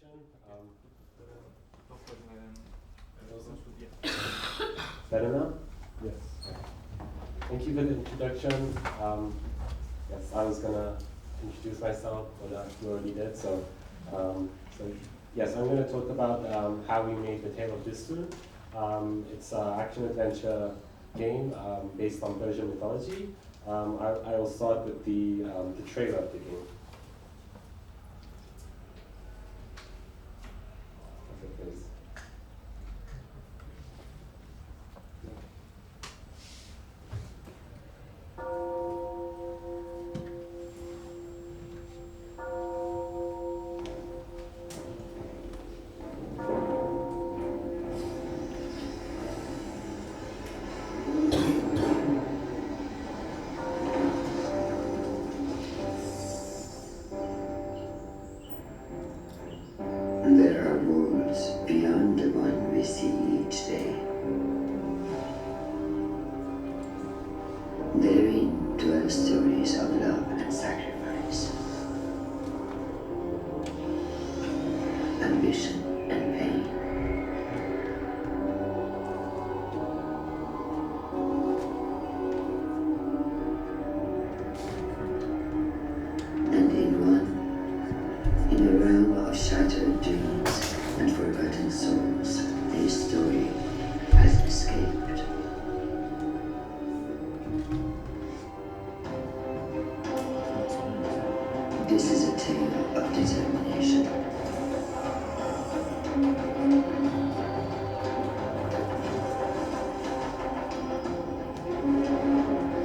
introduction. Better now? Yes. Thank you for the introduction. Yes, I was gonna introduce myself, but you already did. Yes, I'm gonna talk about how we made the Tale of Bistun. It's an action-adventure game based on Persian mythology. I will start with the trailer of the game. Okay, please. There are worlds beyond the one we see each day. Therein dwell stories of love and sacrifice, ambition and pain. And in a realm of shattered dreams and forgotten souls, a story has escaped. This is a tale of determination.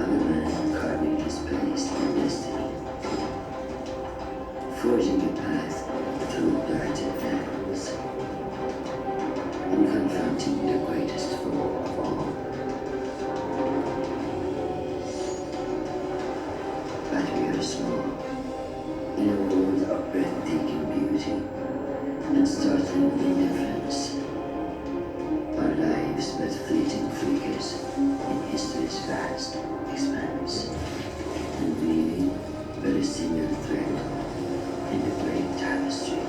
Of a man carving his place in destiny, forging a path through blighted lands, and confronting the greatest foe of all. But we are small, in a world of breathtaking beauty and startling indifference. Our lives but fleeting flickers in history's vast expanse, and weaving but a single thread in the great tapestry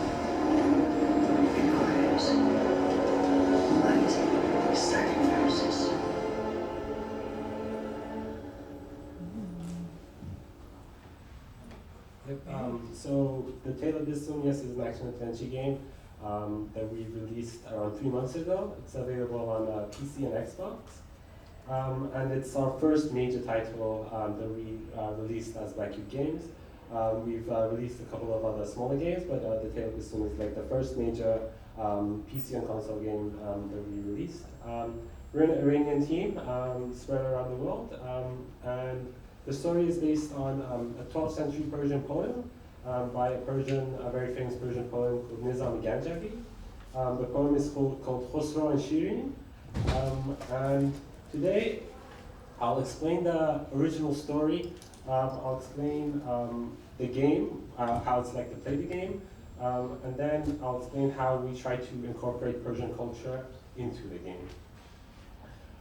requires mighty sacrifices. So the Tale of Bistun, yes, is an action-adventure game that we released around 3 months ago. It's available on PC and Xbox. And it's our first major title that we released as Black Cube Games. We've released a couple of other smaller games, but the Tale of Bistun is like the first major PC and console game that we released. We're an Iranian team spread around the world, and the story is based on a 12th century Persian poem by a very famous Persian poem called Nizam Ganjavi. The poem is called Khosrow and Shirin. And today I'll explain the original story. I'll explain the game, how it's like to play the game, and then I'll explain how we try to incorporate Persian culture into the game.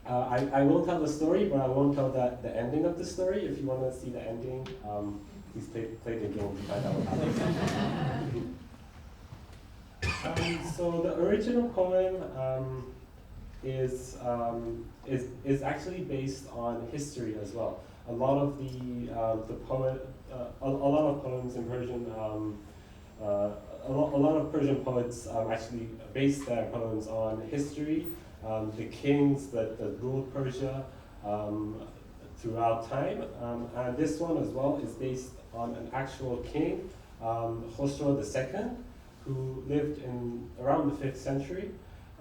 I will tell the story, but I won't tell the ending of the story. If you want to see the ending, please play the game to find out what happens. So the original poem is actually based on history as well. A lot of a lot of poems in Persian, a lot of Persian poets actually base their poems on history. The kings that ruled Persia throughout time. And this one as well is based on an actual king, Khosrow II, who lived in around the 5th century.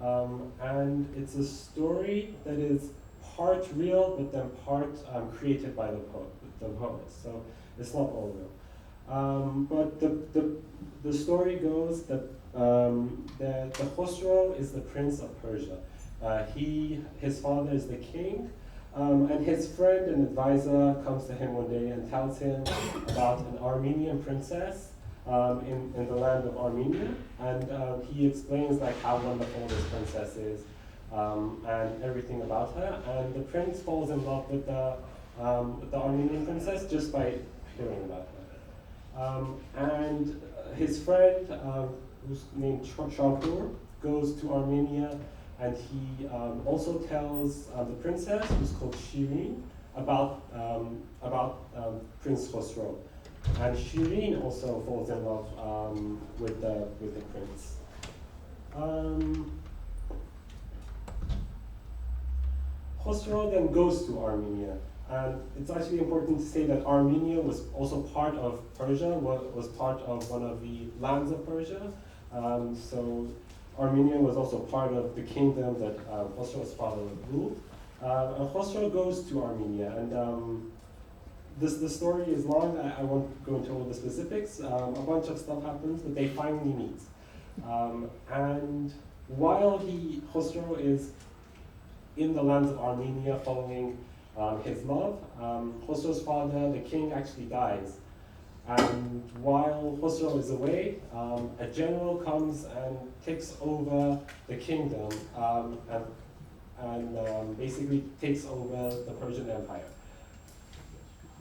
And it's a story that is part real, but then part created by the poets. So it's not all real. But the story goes that the Khosrow is the prince of Persia. His father is the king, and his friend and advisor comes to him one day and tells him about an Armenian princess in the land of Armenia, and he explains like how wonderful this princess is and everything about her. And the prince falls in love with the Armenian princess just by hearing about her. And his friend, who's named Shampur, goes to Armenia, and he also tells the princess, who's called Shirin, about Prince Khosrow. And Shirin also falls in love with the prince. Khosrow then goes to Armenia, and it's actually important to say that Armenia was also part of Persia, was part of one of the lands of Persia. So Armenia was also part of the kingdom that Khosrow's father ruled. And Khosrow goes to Armenia, and the story is long. I won't go into all the specifics. A bunch of stuff happens, but they finally meet. And while Khosrow is in the lands of Armenia following his love, Khosrow's father, the king, actually dies. And while Khosrow is away, a general comes and takes over the kingdom and basically takes over the Persian Empire.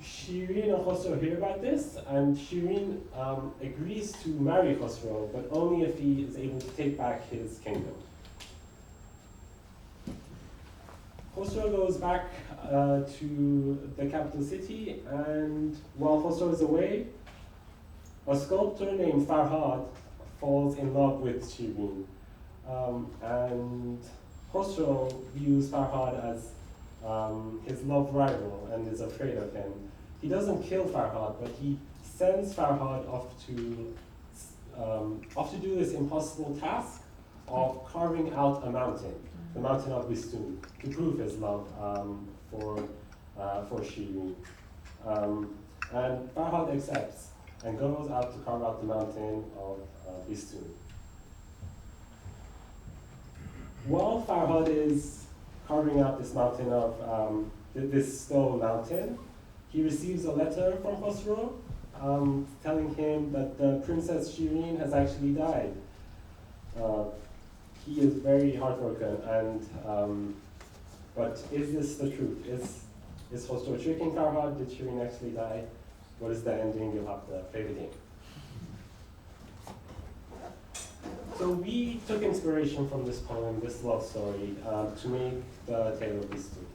Shirin and Khosrow hear about this, and Shirin agrees to marry Khosrow, but only if he is able to take back his kingdom. Khosrow goes back to the capital city, and while Khosrow is away, a sculptor named Farhad falls in love with Shirin. And Khosrow views Farhad as his love rival and is afraid of him. He doesn't kill Farhad, but he sends Farhad off to do this impossible task of carving out a mountain, the mountain of Bistun, to prove his love for Shirin. And Farhad accepts and goes out to carve out the mountain of Bistun. While Farhad is carving out this mountain of this stone mountain, he receives a letter from Khosrow telling him that the Princess Shirin has actually died. He is very heartbroken, and but is this the truth? Is Khosrow tricking Farhad? Did Shirin actually die? What is the ending? You'll have to play the game. So we took inspiration from this poem, this love story, to make the Tale of Bistun.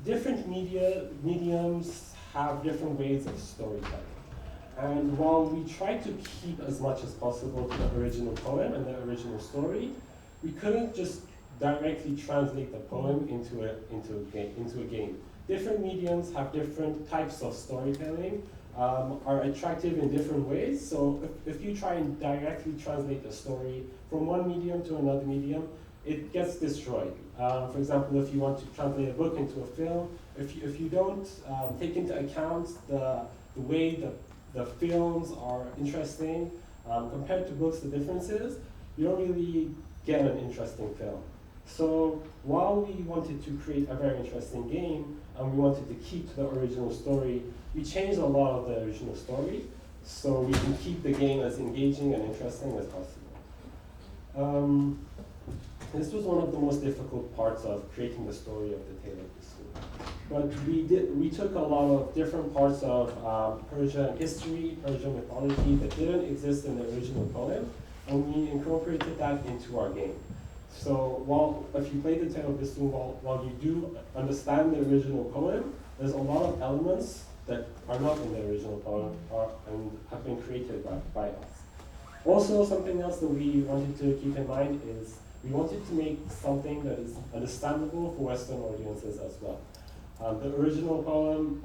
Different mediums have different ways of storytelling. And while we try to keep as much as possible to the original poem and the original story, we couldn't just directly translate the poem into a game. Different mediums have different types of storytelling, are attractive in different ways. So if you try and directly translate a story from one medium to another medium, it gets destroyed. For example, if you want to translate a book into a film, if you don't take into account the way the films are interesting compared to books, the differences, you don't really get an interesting film. So while we wanted to create a very interesting game and we wanted to keep to the original story, we changed a lot of the original story so we can keep the game as engaging and interesting as possible. This was one of the most difficult parts of creating the story of the Tale of Bistun. But we took a lot of different parts of Persian history, Persian mythology that didn't exist in the original poem, and we incorporated that into our game. So if you play the Tale of Bistun, while you do understand the original poem, there's a lot of elements that are not in the original poem and have been created by us. Also, something else that we wanted to keep in mind is we wanted to make something that is understandable for Western audiences as well. The original poem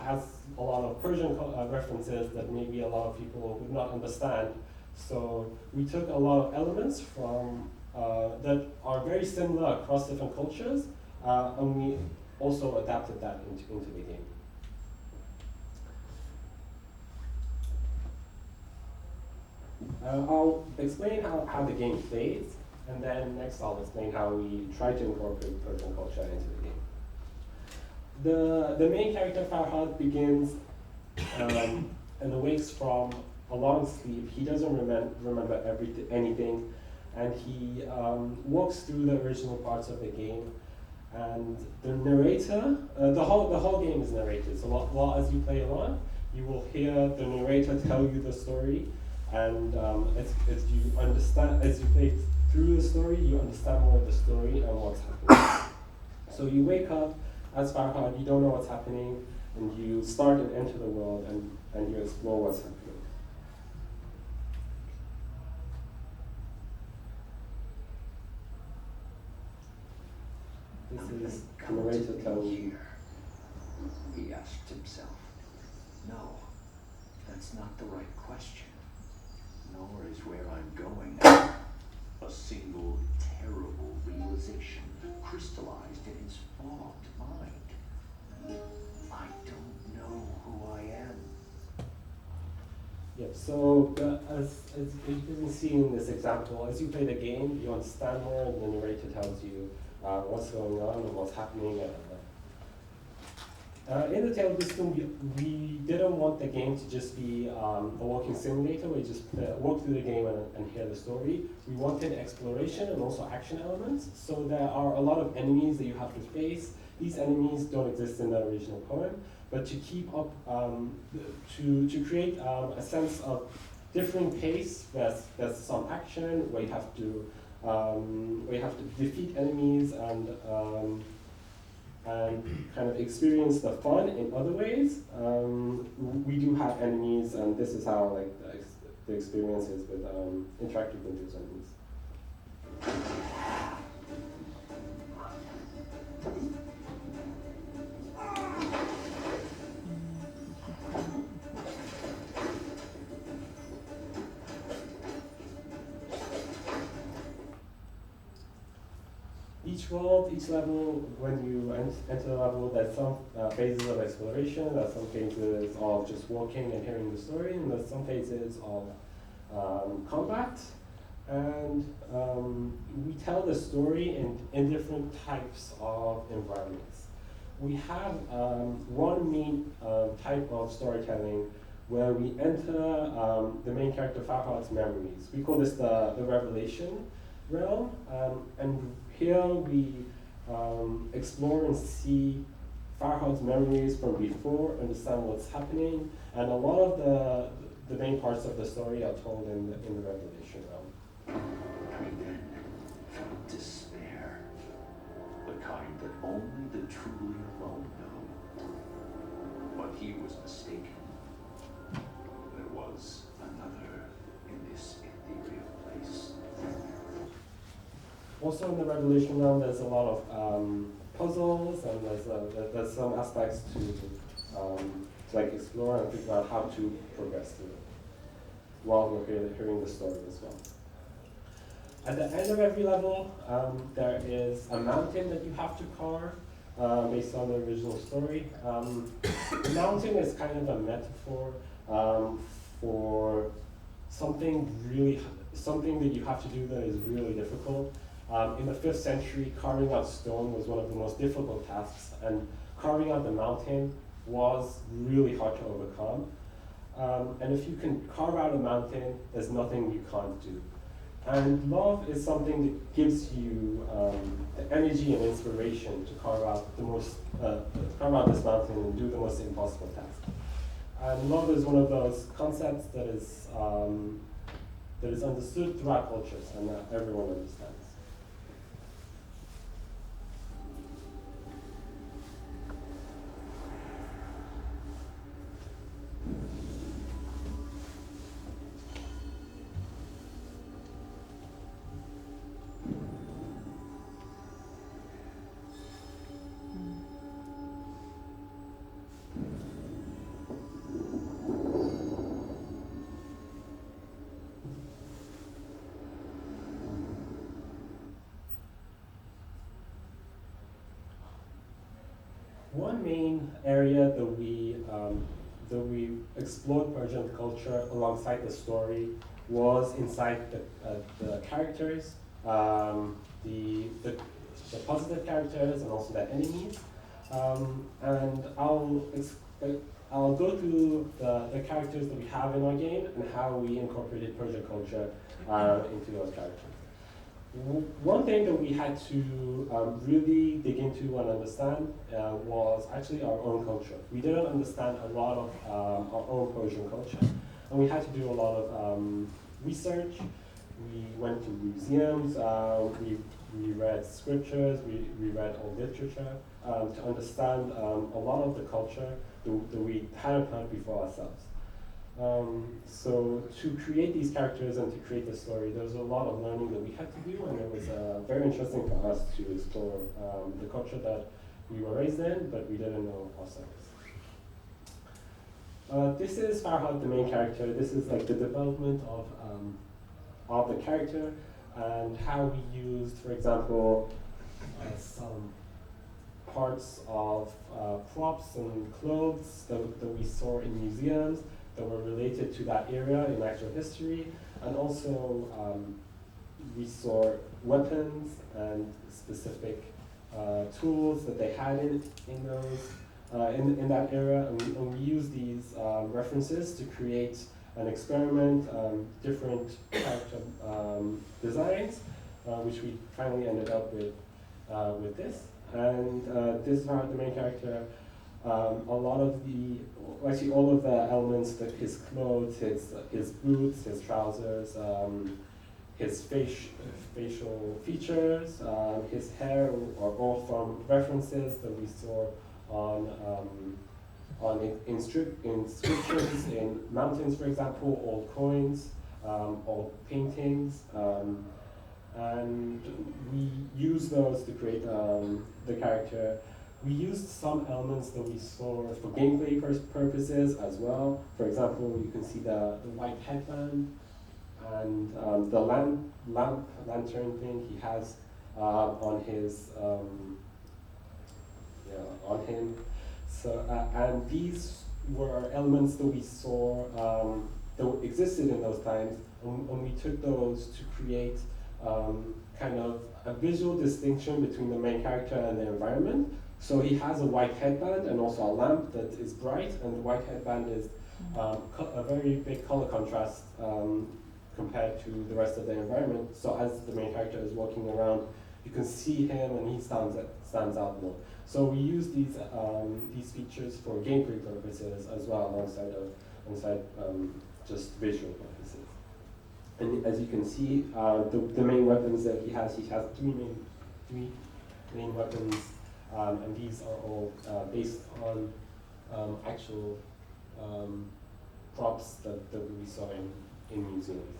has a lot of Persian references that maybe a lot of people would not understand. So we took a lot of elements from that are very similar across different cultures, and we also adapted that into the game. I'll explain how the game plays, and then next I'll explain how we try to incorporate Persian culture into the game. The main character, Farhad, begins and awakes from a long sleep. He doesn't remember anything, and he walks through the original parts of the game. And the narrator, the whole game is narrated. So while as you play along, you will hear the narrator tell you the story, and as you understand, as you play through the story, you understand more of the story and what's happening. So you wake up as Farhad, you don't know what's happening, and you start and enter the world, and you explore what's happening. This is the narrator telling you. He asked himself. No, that's not the right question. Nor is where I'm going. A single terrible realization crystallized in his fogged mind. I don't know who I am. Yeah, so as you can see in this example, as you play the game, you understand more, and the narrator tells you what's going on and what's happening. In the Tale of Bistun, we didn't want the game to just be a walking simulator where you just walk through the game and hear the story. We wanted exploration and also action elements. So there are a lot of enemies that you have to face. These enemies don't exist in the original poem, but to keep up, to create a sense of different pace, there's some action where you have to defeat enemies and kind of experience the fun in other ways. We do have enemies, and this is how like the experience is with interacting with those enemies. Each world, each level, when you enter the level, there's some phases of exploration, there's some phases of just walking and hearing the story, and there's some phases of combat. And we tell the story in different types of environments. We have one main type of storytelling where we enter the main character Farhad's memories. We call this the revelation realm, and here we explore and see Farhad's memories from before, understand what's happening, and a lot of the main parts of the story are told in the revelation realm. We then felt despair, the kind that only the truly alone know. But he was mistaken. There was another in this ethereal place. Also in the revelation realm, there's a lot of puzzles, and there's some aspects to like explore and figure out how to progress through it while we're hearing the story as well. At the end of every level, there is a mountain that you have to carve based on the original story. The mountain is kind of a metaphor for something that you have to do that is really difficult. In the 5th century, carving out stone was one of the most difficult tasks, and carving out the mountain was really hard to overcome. And if you can carve out a mountain, there's nothing you can't do. And love is something that gives you the energy and inspiration to carve out this mountain and do the most impossible task. And love is one of those concepts that is understood throughout cultures and that everyone understands. One main area that we explored Persian culture alongside the story was inside the characters, the positive characters, and also the enemies. And I'll go through the characters that we have in our game and how we incorporated Persian culture into those characters. One thing that we had to really dig into and understand was actually our own culture. We didn't understand a lot of our own Persian culture, and we had to do a lot of research. We went to museums, we read scriptures, we read old literature to understand a lot of the culture that we hadn't heard before ourselves. So to create these characters and to create the story, there was a lot of learning that we had to do, and it was very interesting for us to explore the culture that we were raised in, but we didn't know ourselves. This is Farhad, the main character. This is like the development of the character and how we used, for example, some parts of props and clothes that we saw in museums that were related to that area in actual history, and also we saw weapons and specific tools that they had in those in that area, and we used these references to create an experiment, different character designs, which we finally ended up with this. And this is how the main character. A lot of actually all of the elements, that his clothes, his boots, his trousers, his facial features, his hair are all from references that we saw on inscriptions in mountains, for example, old coins, old paintings, and we use those to create the character. We used some elements that we saw for gameplay purposes as well. For example, you can see the white headband and the lantern thing he has on his on him. So and these were elements that we saw that existed in those times, and we took those to create kind of a visual distinction between the main character and the environment. So he has a white headband and also a lamp that is bright, and the white headband is a very big color contrast compared to the rest of the environment. So as the main character is walking around, you can see him and he stands out more. So we use these features for gameplay purposes as well, alongside just visual purposes. And as you can see, the main weapons that he has three main weapons. And these are all based on actual props that we saw in museums.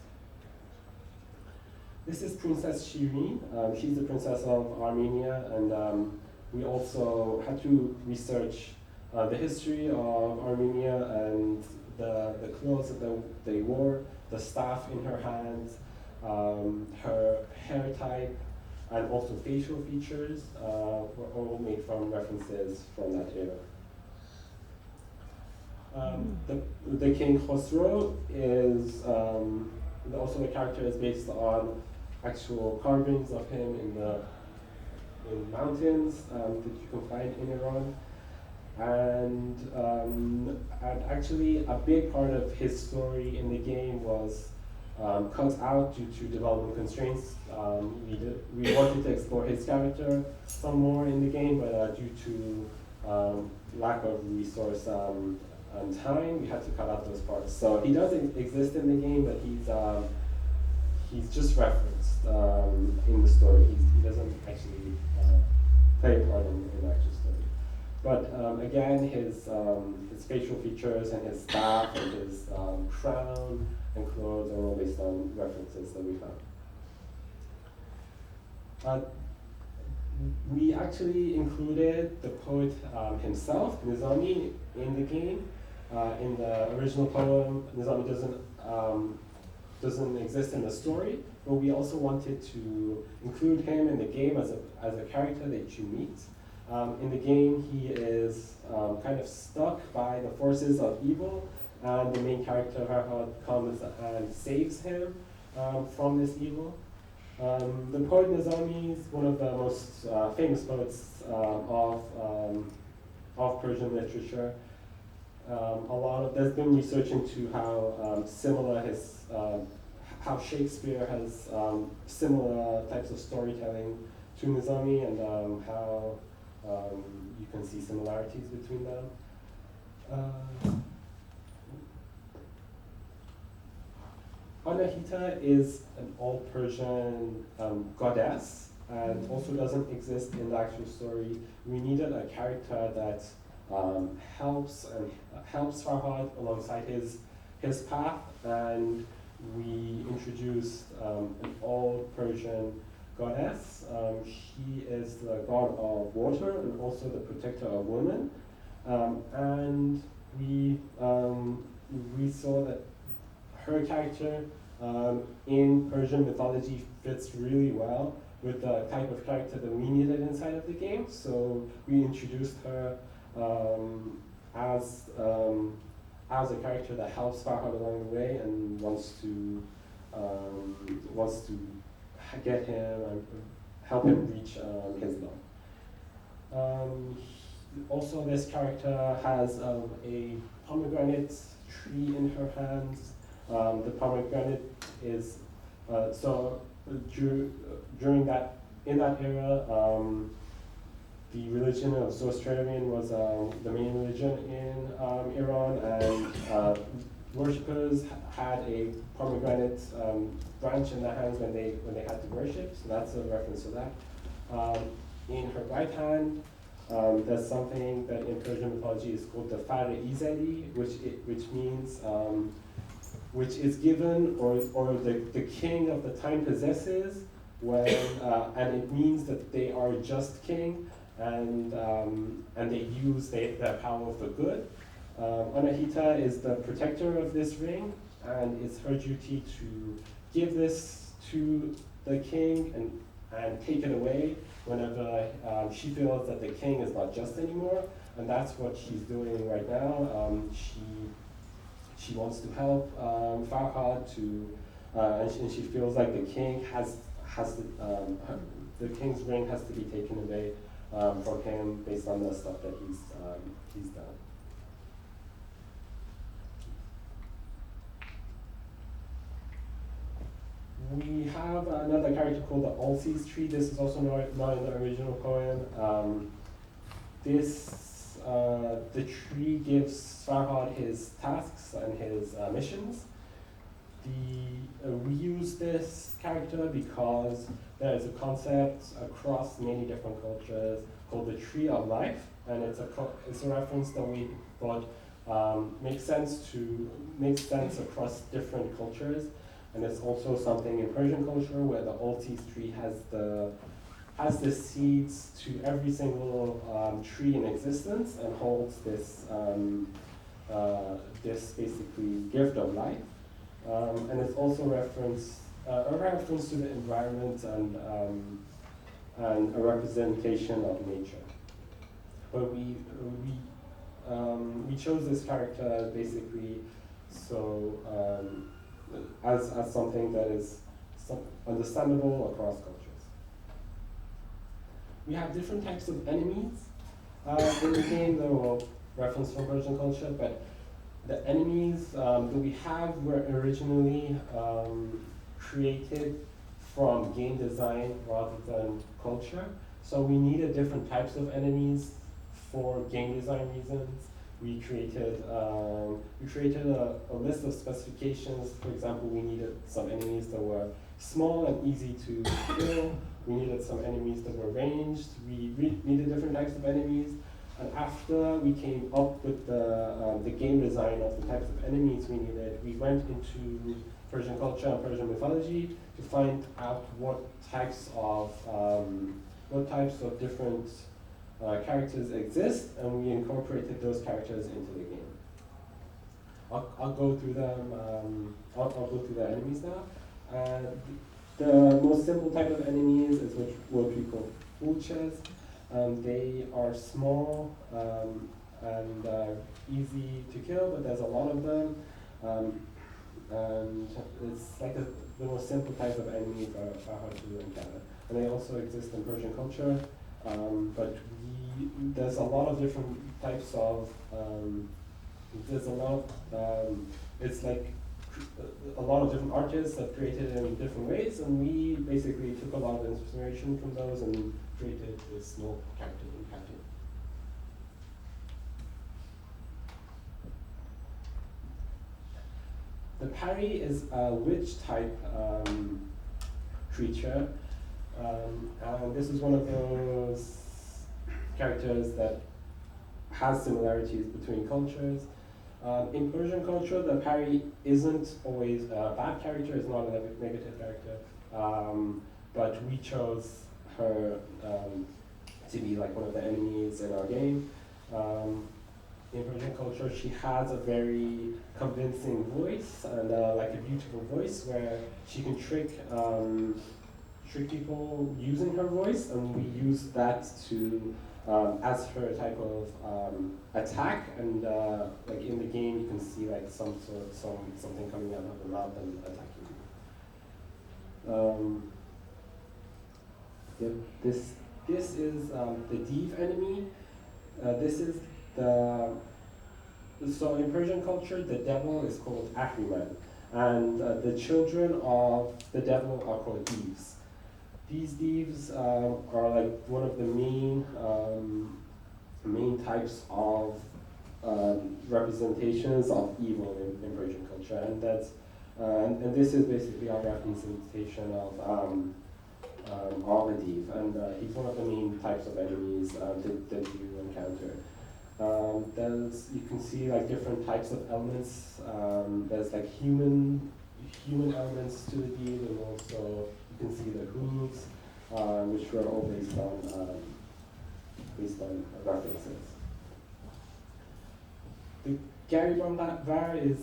This is Princess Shirin. She's the princess of Armenia, and we also had to research the history of Armenia and the clothes that they wore, the staff in her hands, her hair type, and also facial features were all made from references from that era. The King Khosrow is also the character is based on actual carvings of him in mountains that you can find in Iran. And actually a big part of his story in the game was cut out due to development constraints. We wanted to explore his character some more in the game, but due to lack of resource and time, we had to cut out those parts. So he does exist in the game, but he's just referenced in the story. He doesn't actually play a part in the actual story. But again, his facial features and his staff and his crown and clothes are all based on references that we found. We actually included the poet himself, Nizami, in the game. In the original poem, Nizami doesn't exist in the story, but we also wanted to include him in the game as a character that you meet. In the game, he is kind of stuck by the forces of evil, and the main character, Farhad, comes and saves him from this evil. The poet Nizami is one of the most famous poets of Persian literature. There's been research into how how Shakespeare has similar types of storytelling to Nizami, and how you can see similarities between them. Anahita is an old Persian goddess, and also doesn't exist in the actual story. We needed a character that helps Farhad alongside his path, and we introduced an old Persian goddess. She is the god of water and also the protector of women, and we saw that her character in Persian mythology fits really well with the type of character that we needed inside of the game. So we introduced her as a character that helps Farhad along the way and wants to get him and help him reach his goal. Also, this character has a pomegranate tree in her hands. The pomegranate is during that era, the religion of Zoroastrian was the main religion in Iran, and worshippers had a pomegranate branch in their hands when they had to worship. So that's a reference to that. In her right hand, there's something that in Persian mythology is called the Far-e-Izeli, which means which is given or the king of the time possesses when and it means that they are just king, and they use their power for good. Anahita is the protector of this ring, and it's her duty to give this to the king and take it away whenever she feels that the king is not just anymore, and that's what she's doing right now. She wants to help Farhad to, and she feels like the king has to, the king's ring has to be taken away from him based on the stuff that he's done. We have another character called the All-Seas Tree. This is also not in the original poem. The tree gives Farhad his tasks and his missions. We use this character because there is a concept across many different cultures called the Tree of Life, and it's a reference that we thought makes sense across different cultures. And it's also something in Persian culture where the All-Seas Tree has the seeds to every single tree in existence and holds this basically gift of life. And it's also a reference to the environment and a representation of nature. But we chose this character basically so as something that is understandable across cultures. We have different types of enemies in the game. They were referenced from Persian culture, but the enemies that we have were originally created from game design rather than culture. So we needed different types of enemies for game design reasons. We created a list of specifications. For example, we needed some enemies that were small and easy to kill. We needed some enemies that were ranged. We needed different types of enemies. And after we came up with the game design of the types of enemies we needed, we went into Persian culture and Persian mythology to find out what types of different characters exist, and we incorporated those characters into the game. I'll go through them. I'll go through the enemies now. The most simple type of enemies is what we call vultures. They are small and easy to kill, but there's a lot of them. And it's like the most simple type of enemy are hard to encounter. And they also exist in Persian culture, but there's a lot of different types of, it's like a lot of different artists have created it in different ways, and we basically took a lot of inspiration from those and created this small character in cartoon. The Pari is a witch type creature, and this is one of those characters that has similarities between cultures. In Persian culture, the Pari isn't always a bad character, it's not a negative character, but we chose her to be like one of the enemies in our game. In Persian culture, she has a very convincing voice and like a beautiful voice where she can trick people using her voice, and we use that to as her type of attack. And like in the game, you can see like something coming out of her mouth and attacking you. This is the Div enemy. This is so in Persian culture, the devil is called Ahriman, and the children of the devil are called Divs. These Divs are like one of the main types of representations of evil in Persian culture, and that's and this is basically our representation of a Div, and he's one of the main types of enemies that you encounter. You can see like different types of elements. There's like human elements to the Div, and also you can see the hooves, which were all based on references. The Gariban is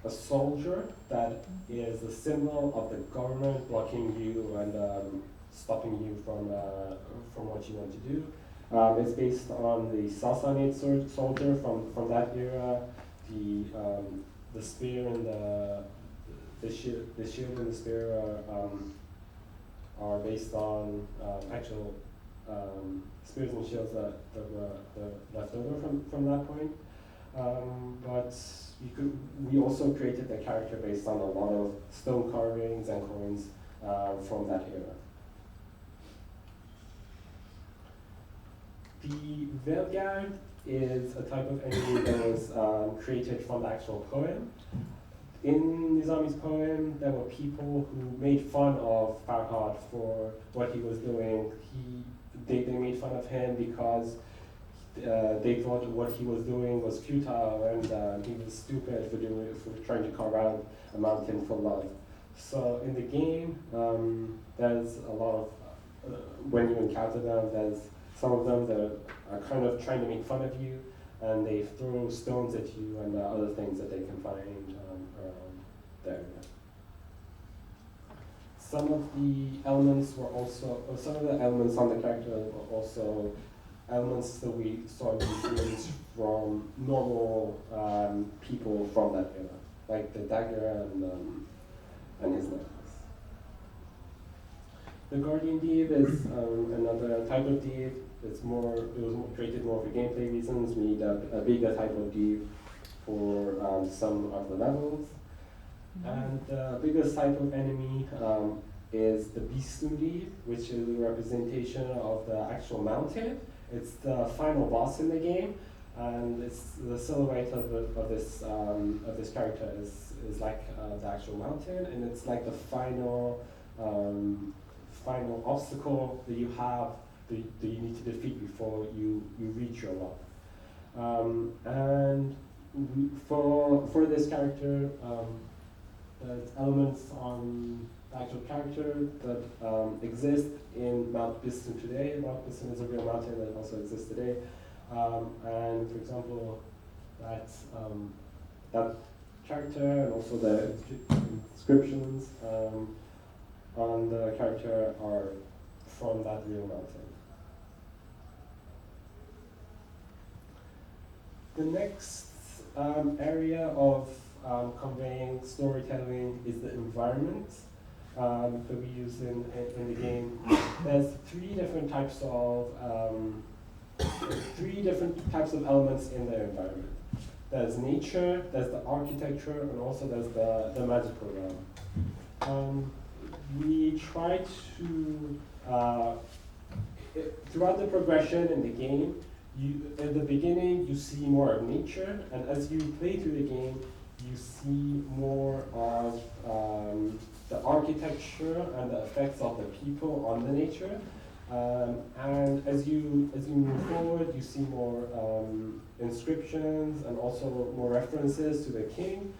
a soldier that is a symbol of the government blocking you and stopping you from what you want to do. It's based on the Sassanid soldier from that era. The spear and the shield and the spear are based on actual spears and shields that were left over from that point. But we also created the character based on a lot of stone carvings and coins from that era. The Velgard is a type of enemy that was created from the actual poem. In Nizami's poem, there were people who made fun of Farhad for what he was doing. They made fun of him because they thought what he was doing was futile, and he was stupid for trying to carve out a mountain for love. So in the game, there's a lot of when you encounter them, there's some of them that are kind of trying to make fun of you, and they throw stones at you and other things that they can find around the area. Some of the elements on the character were also elements that we saw influence from normal people from that era, like the dagger and his necklace. The Guardian Div is another type of Div. It was created more for gameplay reasons. We need a bigger type of Div for some of the levels. And the biggest type of enemy is the Bistun Div, which is a representation of the actual mountain. It's the final boss in the game, and it's the silhouette of this character is like the actual mountain, and it's like the final obstacle that you have that you need to defeat before you reach your love. And for this character, there's elements on the actual character that exist in Mount Bistun today. Mount Bistun is a real mountain that also exists today. And for example, that character and also the inscriptions on the character are from that real mountain. The next area of conveying storytelling is the environment that we use in the game. There's three different types of elements in the environment. there's nature, there's the architecture, and also there's the magical realm. We try to, throughout the progression in the game, at the beginning you see more of nature, and as you play through the game, you see more of the architecture and the effects of the people on the nature. And as you move forward, you see more inscriptions and also more references to the king.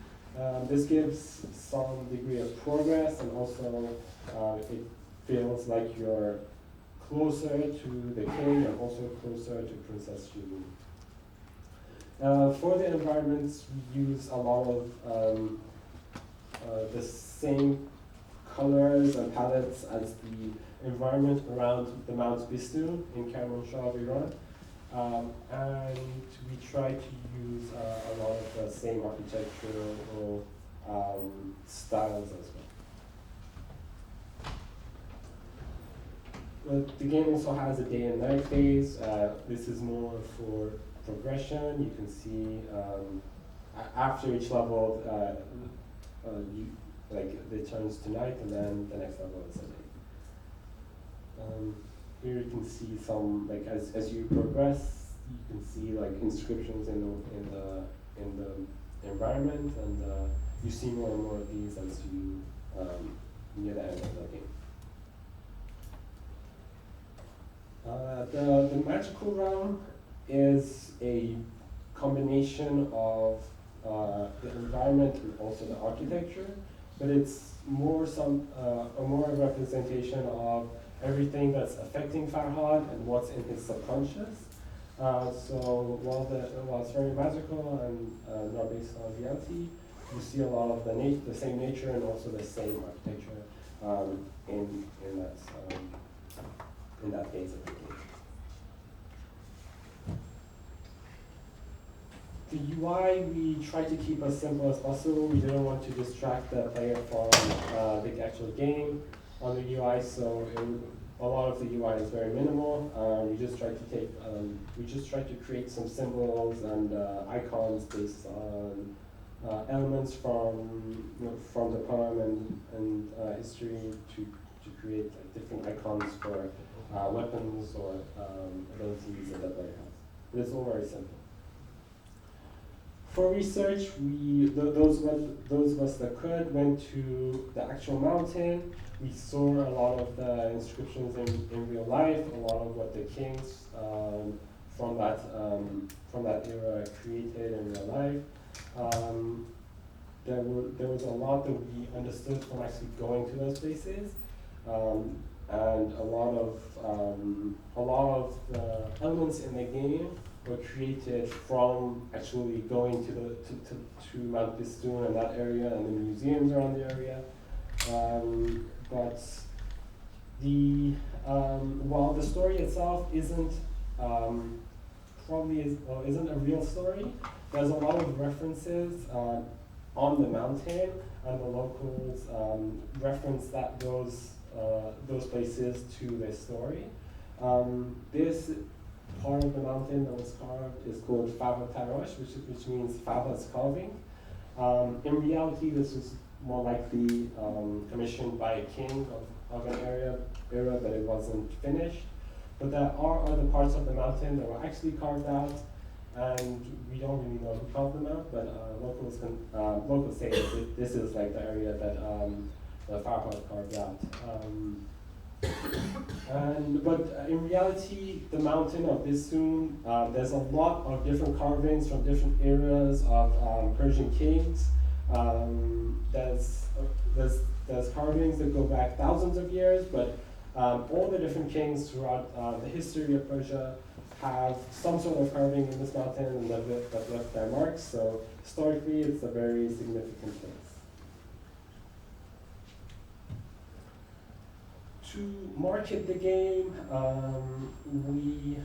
This gives some degree of progress, and also it feels like you're closer to the king and also closer to Princess Shirin. For the environments, we use a lot of the same colors and palettes as the environment around the Mount Bistun in Kermanshah of Iran. And we try to use a lot of the same architectural styles as well. But the game also has a day and night phase. This is more for progression. You can see after each level, it turns to night, and then the next level is a day. Here you can see some, as you progress, you can see inscriptions in the environment, and you see more and more of these as you near the end of the game. The magical realm is a combination of the environment and also the architecture, but it's more a representation of everything that's affecting Farhad and what's in his subconscious. So while it's very magical and not based on reality, you see a lot of the same nature and also the same architecture in that phase of the game. The UI, we try to keep as simple as possible. We didn't want to distract the player from the actual game on the UI, so a lot of the UI is very minimal. We just try to create some symbols and icons based on elements from the poem and history to create different icons for weapons or abilities that the player has. But it's all very simple. For research, those of us that could went to the actual mountain. We saw a lot of the inscriptions in real life, a lot of what the kings from that era created in real life. There was a lot that we understood from actually going to those places, and a lot of the elements in the game were created from actually going to Mount Bistun and that area and the museums around the area. But while the story itself isn't a real story, there's a lot of references on the mountain, and the locals reference those places to their story. This part of the mountain that was carved is called Farha Tarosh, which means Farha's carving. In reality, this was more likely commissioned by a king of an era, but it wasn't finished. But there are other parts of the mountain that were actually carved out, and we don't really know who carved them out, but locals say that this is like the area that the Farha carved out. But in reality, the mountain of Bistun, there's a lot of different carvings from different eras of Persian kings. There's carvings that go back thousands of years, but all the different kings throughout the history of Persia have some sort of carving in this mountain and that left their marks. So historically, it's a very significant place. To market the game, we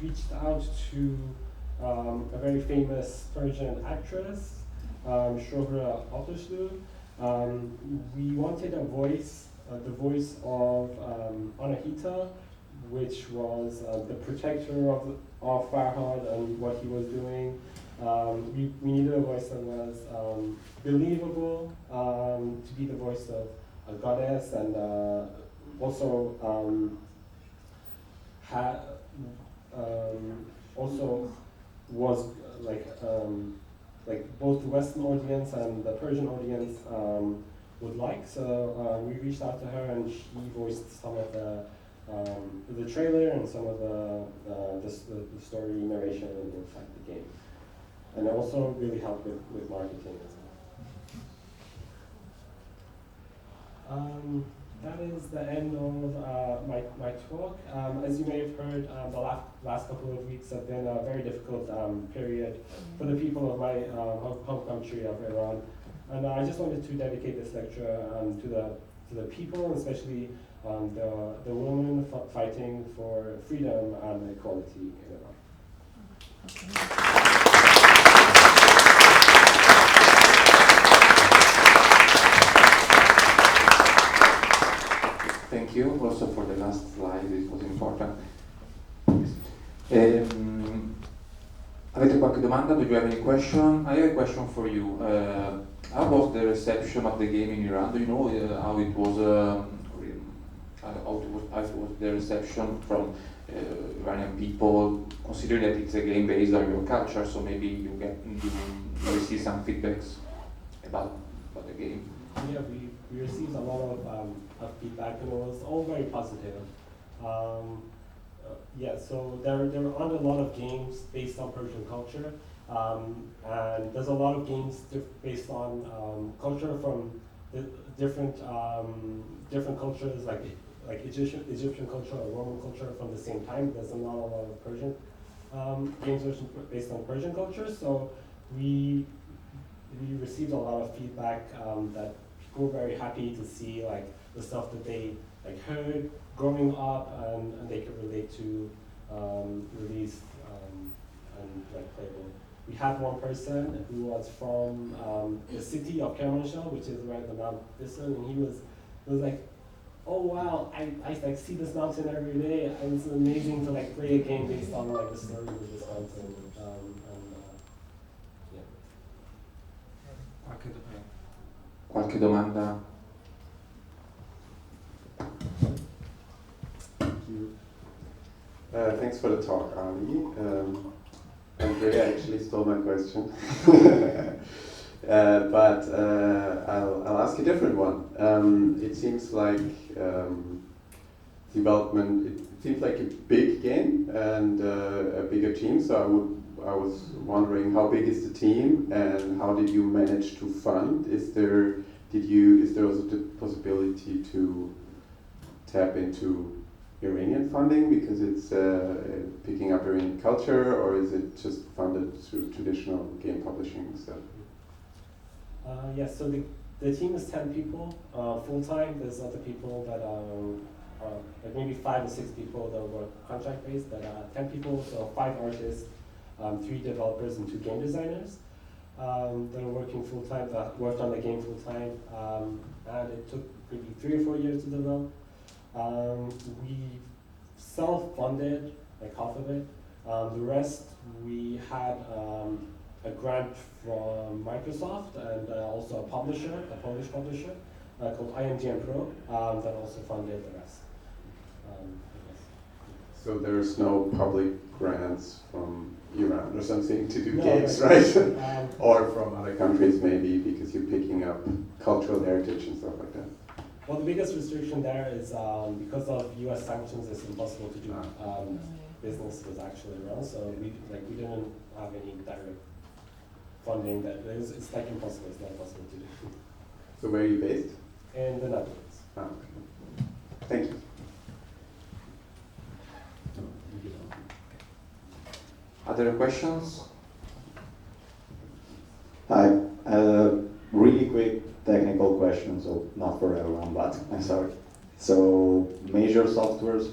reached out to a very famous Persian actress, Shohra Altashlu. We wanted a voice, the voice of Anahita, which was the protector of Farhad and what he was doing. We needed a voice that was believable, to be the voice of a goddess, and also also was like both the Western audience and the Persian audience would like. So we reached out to her, and she voiced some of the trailer and some of the story narration inside the game, and it also really helped with marketing as well. That is the end of my talk. As you may have heard, the last couple of weeks have been a very difficult period for the people of my home country of Iran. And I just wanted to dedicate this lecture to the people, especially the women fighting for freedom and equality in Iran. Thank you also for the last slide, it was important. Avete qualche domanda? Do you have any question? I have a question for you. How was the reception of the game in Iran? Do you know how it was the reception from Iranian people, considering that it's a game based on your culture, so maybe you receive some feedbacks about the game? Yeah, we received a lot of feedback, and it was all very positive. Yeah, so there aren't a lot of games based on Persian culture, and there's a lot of games based on culture from different cultures, like Egyptian culture or Roman culture from the same time. There's not a lot of Persian games based on Persian culture, so we received a lot of feedback that people were very happy to see like the stuff that they heard growing up, and they could relate to released and playable. We had one person who was from the city of Kermanshah, which is right at the Mount Bistun, and he was like, "Oh wow, I see this mountain every day, and it's amazing to play a game based on the story of this mountain." Qualche domanda? Thank you. Thanks for the talk, Ali. Andrea actually stole my question. But I'll ask a different one. It seems like development, it seems like a big game and a bigger team, so I was wondering how big is the team and how did you manage to fund? Is there also the possibility to tap into Iranian funding because it's picking up Iranian culture, or is it just funded through traditional game publishing stuff? Yes, so the team is 10 people full-time. There's other people that like maybe 5 or 6 people that work contract-based, but 10 people, so 5 artists, 3 developers, and 2 game designers that are working full-time, that worked on the game full-time, and it took maybe 3 or 4 years to develop. We self-funded like half of it. The rest, we had a grant from Microsoft and also a publisher, a Polish publisher called IMGM Pro that also funded the rest. So there's no public grants from Iran or something to do No, games, right? Or from other countries maybe, because you're picking up cultural heritage and stuff like that. Well, the biggest restriction there is because of U.S. sanctions, it's impossible to do business with actually Iran. So we didn't have any direct funding. It's like impossible. It's not possible to do. So where are you based? In the Netherlands. Okay. Thank you. Other questions? Hi. Really quick technical question, so not for everyone, but I'm sorry. So major softwares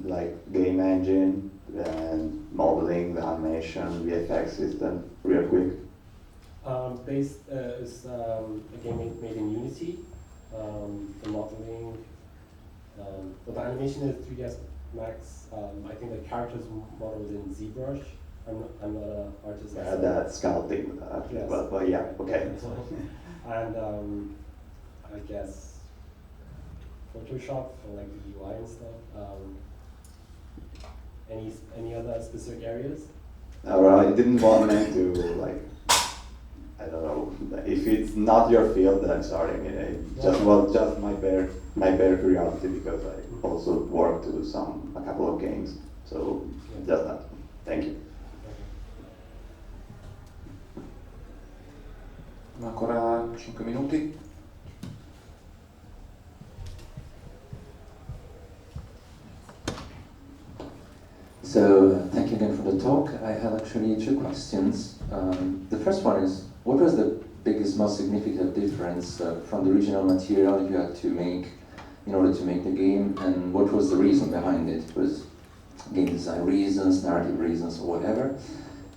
like game engine and modeling, the animation, VFX system, real quick. Based is a game made in Unity. The modeling, but the animation is 3ds Max. I think the characters modeled in ZBrush, I'm not an artist Yeah, myself. that's sculpting. Yes. But yeah, okay. And I guess Photoshop for like the UI and stuff. Any other specific areas? I didn't want me to like, I don't know. If it's not your field, then sorry. I mean, it just was just my bare curiosity because I also worked to a couple of games. So just that. Thank you. Ancora 5 minuti. So, thank you again for the talk. I have actually two questions. The first one is, what was the biggest, most significant difference from the original material you had to make in order to make the game, and what was the reason behind it? Was game design reasons, narrative reasons, or whatever?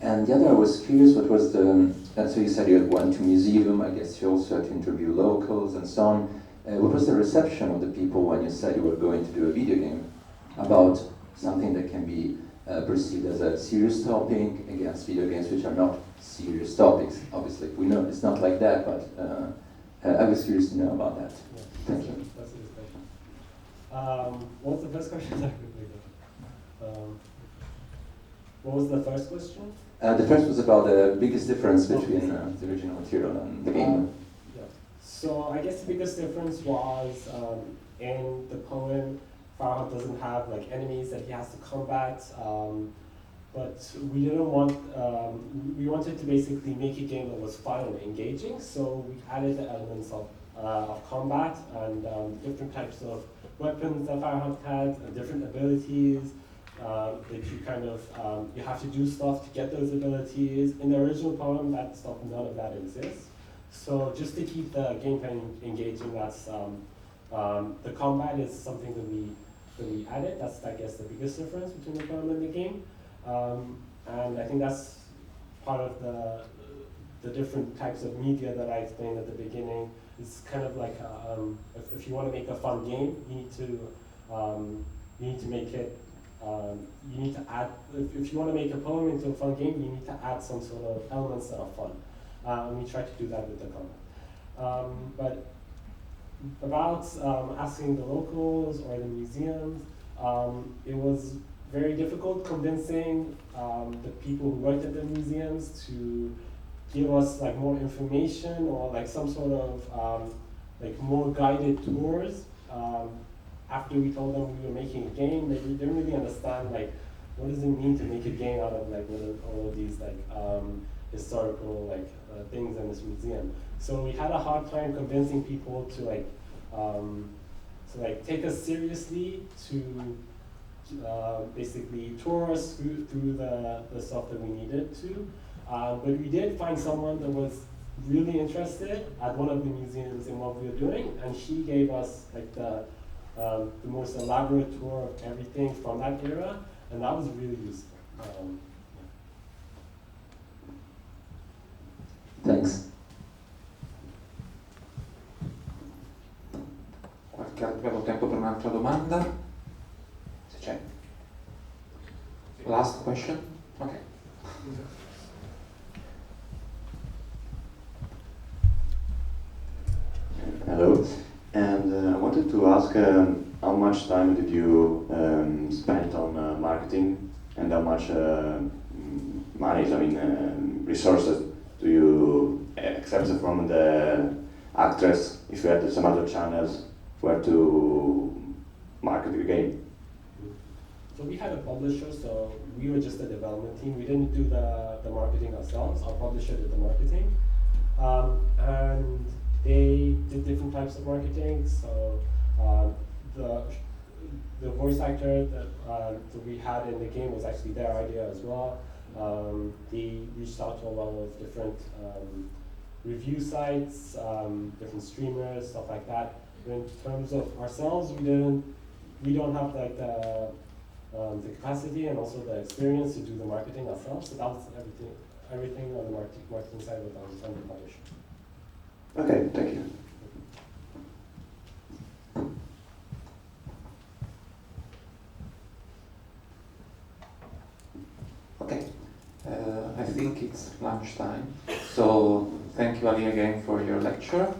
And the other, I was curious, what was the, so you said you had went to museum, I guess you also had to interview locals and so on. What was the reception of the people when you said you were going to do a video game about something that can be perceived as a serious topic against video games which are not serious topics? Obviously, we know it's not like that, but I was curious to know about that. Yeah, Thank you. That's a good question. What was the first question? What was the first question? The first was about the biggest difference between the original material and the game. Yeah. So I guess the biggest difference was in the poem, Farhad doesn't have like enemies that he has to combat, but we didn't want, we wanted to basically make a game that was fun and engaging, so we added the elements of combat and different types of weapons that Farhad had, and different abilities. That you kind of, you have to do stuff to get those abilities. In the original poem, that stuff, none of that exists. So just to keep the gameplay engaging, that's, the combat is something that we added. That's, I guess, the biggest difference between the poem and the game. And I think that's part of the different types of media that I explained at the beginning. It's kind of like, if you want to make a fun game, you need to make it, you need to add, if you want to make a poem into a fun game, you need to add some sort of elements that are fun. And we try to do that with the combat. But about asking the locals or the museums, it was very difficult convincing the people who worked at the museums to give us like more information or like some sort of like more guided tours. After we told them we were making a game, they didn't really understand like what does it mean to make a game out of like all of these like historical like things in this museum. So we had a hard time convincing people to like take us seriously, to basically tour us through the stuff that we needed to. But we did find someone that was really interested at one of the museums in what we were doing, and she gave us like the most elaborate tour of everything from that era, and that was really useful. Thanks. Abbiamo tempo per un'altra domanda? Se c'è. Last question? Okay. Hello, and I wanted to ask how much time did you spend on marketing, and how much money, resources do you accept from the actress if you had some other channels where to market the game? So we had a publisher, so we were just a development team. We didn't do the marketing ourselves. Our publisher did the marketing. And they did different types of marketing. So the voice actor that we had in the game was actually their idea as well. They reached out to a lot of different review sites, different streamers, stuff like that. But in terms of ourselves, we don't have like the capacity and also the experience to do the marketing ourselves. So that was everything on the marketing side was on the publisher. Okay, thank you. Ok. it's lunchtime. So thank you, Ali, again for your lecture.